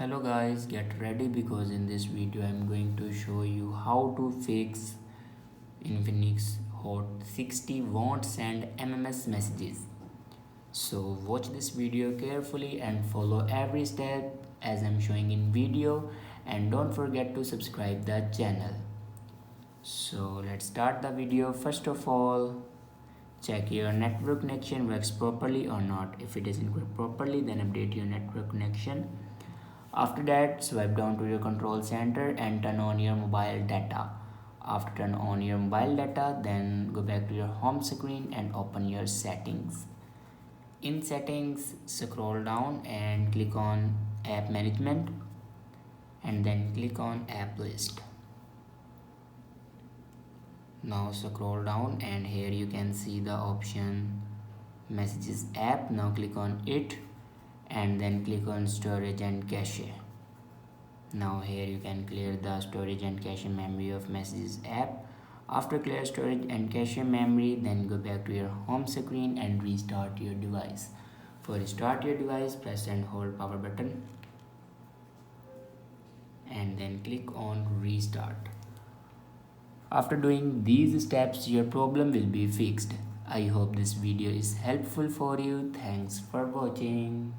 Hello guys, get ready because in this video I'm going to show you how to fix Infinix Hot 60 won't send MMS messages. So watch this video carefully and follow every step as I'm showing in video, and don't forget to subscribe the channel. So let's start the video. First of all, check your network connection works properly or not. If it doesn't work properly, then update your network connection. After that, swipe down to your control center and turn on your mobile data. After turn on your mobile data, then go back to your home screen and open your settings. In settings, scroll down and click on app management and then click on app list. Now scroll down and here you can see the option messages app. Now click on it and then click on storage and cache. Now here you can clear the storage and cache memory of messages app. After clear storage and cache memory, then go back to your home screen and restart your device. For restart your device, press and hold power button and then click on restart. After doing these steps, your problem will be fixed. I hope this video is helpful for you. Thanks for watching.